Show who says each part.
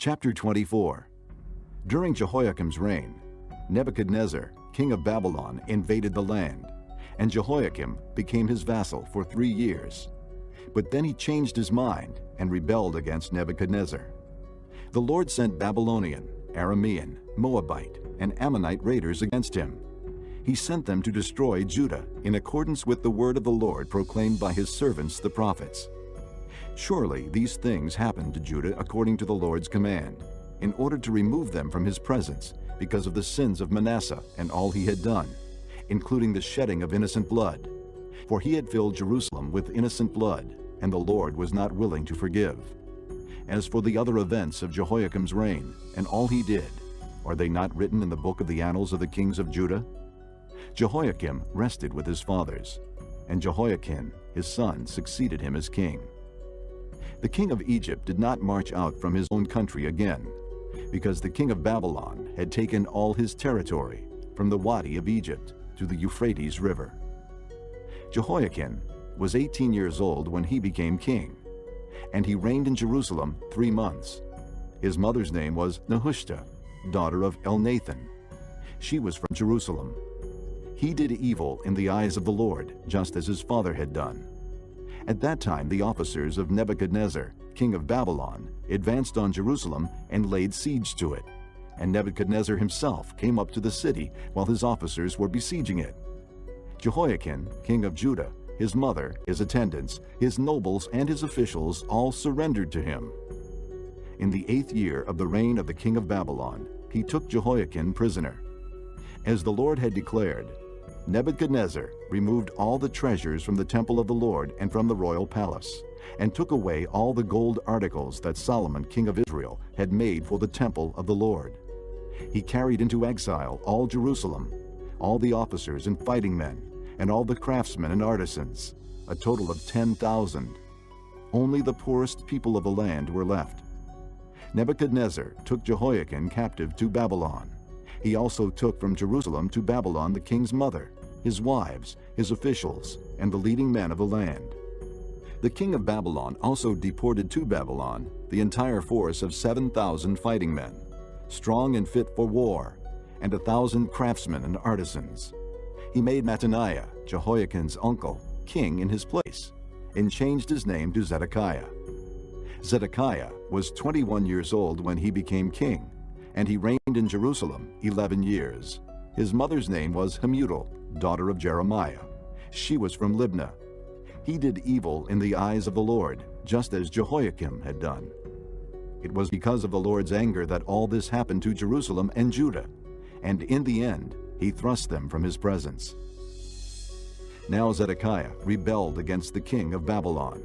Speaker 1: Chapter 24. During Jehoiakim's reign, Nebuchadnezzar, king of Babylon, invaded the land, and Jehoiakim became his vassal for 3 years. But then he changed his mind and rebelled against Nebuchadnezzar. The Lord sent Babylonian, Aramean, Moabite, and Ammonite raiders against him. He sent them to destroy Judah in accordance with the word of the Lord proclaimed by his servants the prophets. Surely these things happened to Judah according to the Lord's command, in order to remove them from his presence because of the sins of Manasseh and all he had done, including the shedding of innocent blood. For he had filled Jerusalem with innocent blood, and the Lord was not willing to forgive. As for the other events of Jehoiakim's reign, and all he did, are they not written in the book of the annals of the kings of Judah? Jehoiakim rested with his fathers, and Jehoiachin, his son, succeeded him as king. The king of Egypt did not march out from his own country again, because the king of Babylon had taken all his territory, from the Wadi of Egypt to the Euphrates River. Jehoiachin was 18 years old when he became king, and he reigned in Jerusalem 3 months. His mother's name was Nehushta, daughter of Elnathan. She was from Jerusalem. He did evil in the eyes of the Lord, just as his father had done. At that time the officers of Nebuchadnezzar, king of Babylon, advanced on Jerusalem and laid siege to it, and Nebuchadnezzar himself came up to the city while his officers were besieging it. Jehoiachin, king of Judah, his mother, his attendants, his nobles, and his officials all surrendered to him. In the 8th year of the reign of the king of Babylon, he took Jehoiachin prisoner. As the Lord had declared, Nebuchadnezzar removed all the treasures from the temple of the Lord and from the royal palace, and took away all the gold articles that Solomon, king of Israel, had made for the temple of the Lord. He carried into exile all Jerusalem, all the officers and fighting men, and all the craftsmen and artisans, a total of 10,000. Only the poorest people of the land were left. Nebuchadnezzar took Jehoiachin captive to Babylon. He also took from Jerusalem to Babylon the king's mother, his wives, his officials, and the leading men of the land. The king of Babylon also deported to Babylon the entire force of 7,000 fighting men, strong and fit for war, and 1,000 craftsmen and artisans. He made Mattaniah, Jehoiachin's uncle, king in his place, and changed his name to Zedekiah. Zedekiah was 21 years old when he became king, and he reigned in Jerusalem 11 years. His mother's name was Hamutal, daughter of Jeremiah. She was from Libnah. He did evil in the eyes of the Lord, just as Jehoiakim had done. It was because of the Lord's anger that all this happened to Jerusalem and Judah, and in the end he thrust them from his presence. Now Zedekiah rebelled against the king of Babylon.